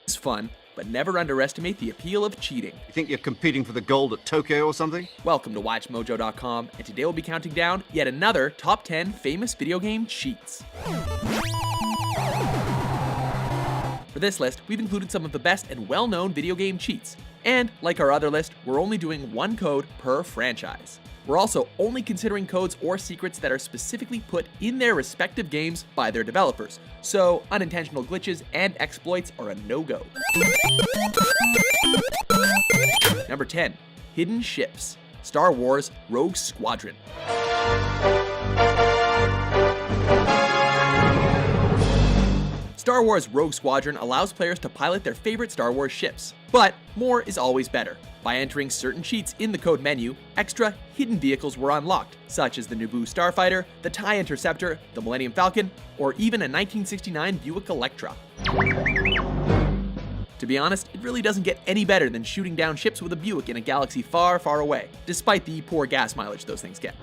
is fun, but never underestimate the appeal of cheating. You think you're competing for the gold at Tokyo or something? Welcome to WatchMojo.com, and today we'll be counting down yet another top 10 famous video game cheats. For this list, we've included some of the best and well-known video game cheats. And, like our other list, we're only doing one code per franchise. We're also only considering codes or secrets that are specifically put in their respective games by their developers, so unintentional glitches and exploits are a no-go. Number 10. Hidden Ships. Star Wars Rogue Squadron. Star Wars Rogue Squadron allows players to pilot their favorite Star Wars ships, but more is always better. By entering certain cheats in the code menu, extra hidden vehicles were unlocked, such as the Naboo Starfighter, the TIE Interceptor, the Millennium Falcon, or even a 1969 Buick Electra. To be honest, it really doesn't get any better than shooting down ships with a Buick in a galaxy far, far away, despite the poor gas mileage those things get.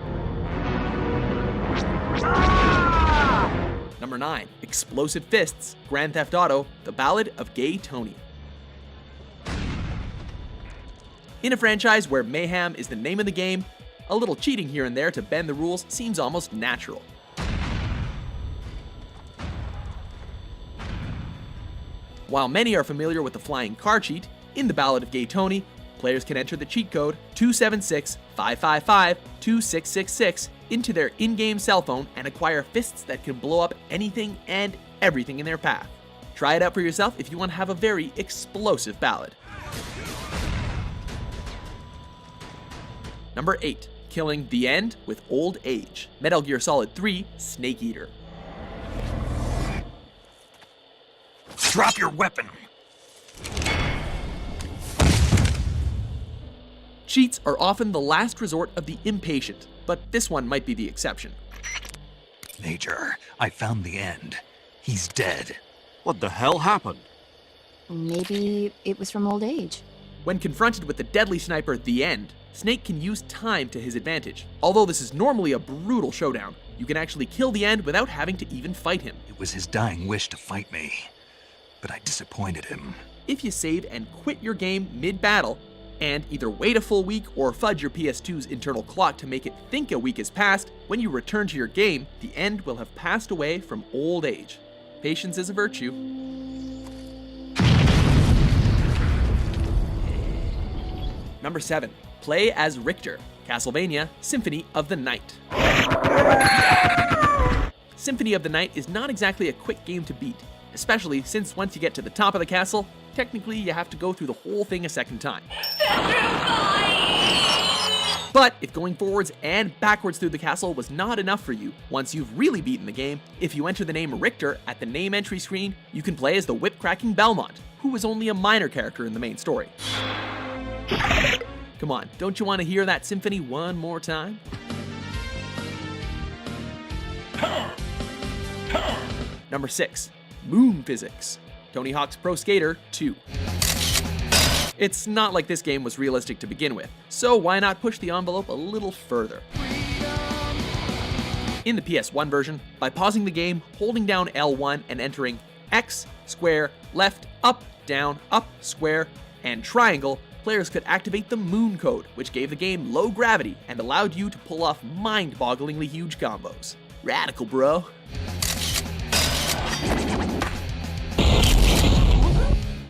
Number 9. Explosive Fists, Grand Theft Auto, The Ballad of Gay Tony. In a franchise where mayhem is the name of the game, a little cheating here and there to bend the rules seems almost natural. While many are familiar with the flying car cheat, in The Ballad of Gay Tony, players can enter the cheat code 276-555-2666 into their in-game cell phone and acquire fists that can blow up anything and everything in their path. Try it out for yourself if you want to have a very explosive ballad. Number 8. Killing the End with Old Age. Metal Gear Solid 3 Snake Eater. Drop your weapon! Cheats are often the last resort of the impatient, but this one might be the exception. Major, I found the end. He's dead. What the hell happened? Maybe it was from old age. When confronted with the deadly sniper The End, Snake can use time to his advantage. Although this is normally a brutal showdown, you can actually kill The End without having to even fight him. It was his dying wish to fight me, but I disappointed him. If you save and quit your game mid-battle, and either wait a full week or fudge your PS2's internal clock to make it think a week has passed, when you return to your game, The End will have passed away from old age. Patience is a virtue. Number 7. Play as Richter. Castlevania Symphony of the Night. Symphony of the Night is not exactly a quick game to beat, especially since once you get to the top of the castle, technically you have to go through the whole thing a second time. But if going forwards and backwards through the castle was not enough for you, once you've really beaten the game, if you enter the name Richter at the name entry screen, you can play as the whip-cracking Belmont, who is only a minor character in the main story. Come on, don't you want to hear that symphony one more time? Number 6. Moon Physics. Tony Hawk's Pro Skater 2. It's not like this game was realistic to begin with, so why not push the envelope a little further? In the PS1 version, by pausing the game, holding down L1 and entering X, square, left, up, square, and triangle, players could activate the Moon Code, which gave the game low gravity and allowed you to pull off mind-bogglingly huge combos. Radical, bro.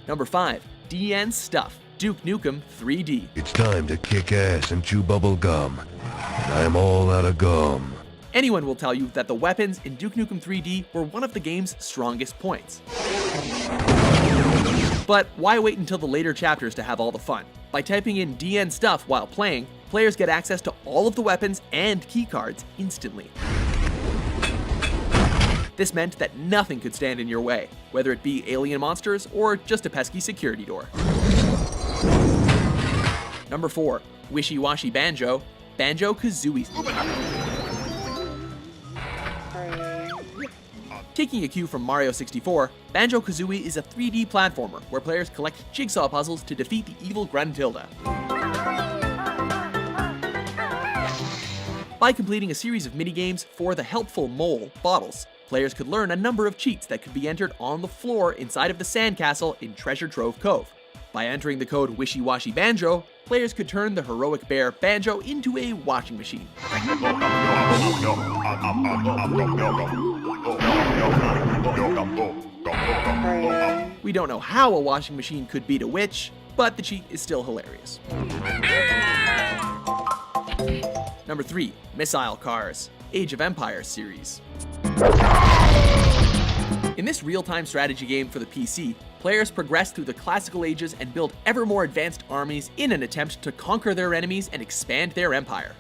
Number 5. DN Stuff. Duke Nukem 3D. It's time to kick ass and chew bubble gum. And I'm all out of gum. Anyone will tell you that the weapons in Duke Nukem 3D were one of the game's strongest points. But why wait until the later chapters to have all the fun? By typing in DN Stuff while playing, players get access to all of the weapons and keycards instantly. This meant that nothing could stand in your way, whether it be alien monsters or just a pesky security door. Number 4. Wishy Washy Banjo, Banjo-Kazooie. Taking a cue from Mario 64, Banjo-Kazooie is a 3D platformer where players collect jigsaw puzzles to defeat the evil Gruntilda. By completing a series of minigames for the helpful mole, Bottles, players could learn a number of cheats that could be entered on the floor inside of the sandcastle in Treasure Trove Cove. By entering the code Wishy Washy Banjo, players could turn the heroic bear Banjo into a washing machine. We don't know how a washing machine could beat a witch, but the cheat is still hilarious. Number 3, Missile Cars, Age of Empires series. In this real-time strategy game for the PC, players progress through the classical ages and build ever more advanced armies in an attempt to conquer their enemies and expand their empire.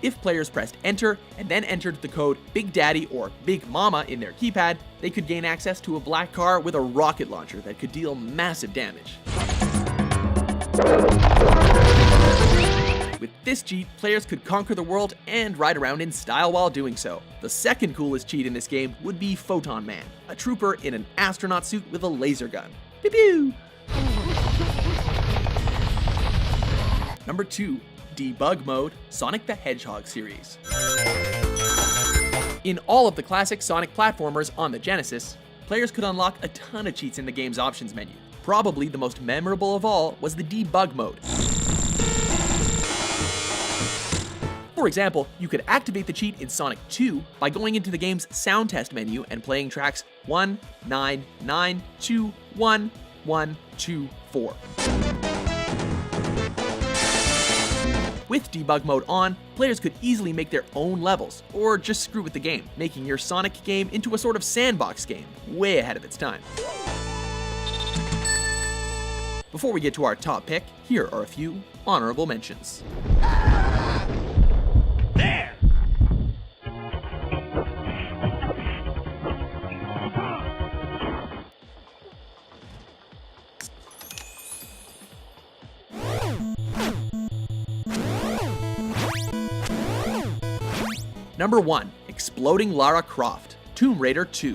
If players pressed enter and then entered the code Big Daddy or Big Mama in their keypad, they could gain access to a black car with a rocket launcher that could deal massive damage. With this cheat, players could conquer the world and ride around in style while doing so. The second coolest cheat in this game would be Photon Man, a trooper in an astronaut suit with a laser gun. Pew pew! Number 2, Debug Mode, Sonic the Hedgehog series. In all of the classic Sonic platformers on the Genesis, players could unlock a ton of cheats in the game's options menu. Probably the most memorable of all was the Debug Mode. For example, you could activate the cheat in Sonic 2 by going into the game's sound test menu and playing tracks 1, 9, 9, 2, 1, 1, 2, 4. With Debug Mode on, players could easily make their own levels, or just screw with the game, making your Sonic game into a sort of sandbox game, way ahead of its time. Before we get to our top pick, here are a few honorable mentions. Number 1, Exploding Lara Croft, Tomb Raider 2.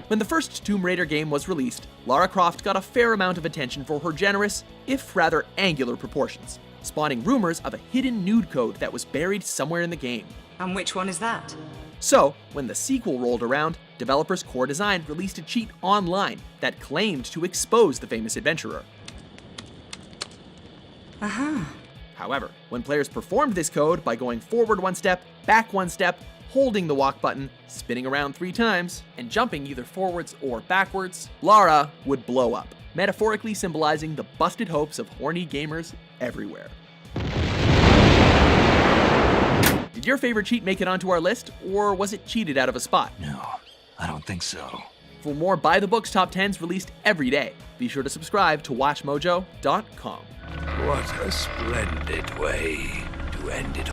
When the first Tomb Raider game was released, Lara Croft got a fair amount of attention for her generous, if rather angular proportions, spawning rumors of a hidden nude code that was buried somewhere in the game. And which one is that? So, when the sequel rolled around, developers Core Design released a cheat online that claimed to expose the famous adventurer. However, when players performed this code by going forward one step, back one step, holding the walk button, spinning around 3 times, and jumping either forwards or backwards, Lara would blow up, metaphorically symbolizing the busted hopes of horny gamers everywhere. Did your favorite cheat make it onto our list, or was it cheated out of a spot? No, I don't think so. For more by-the-books top 10s released every day, be sure to subscribe to WatchMojo.com. What a splendid way to end it.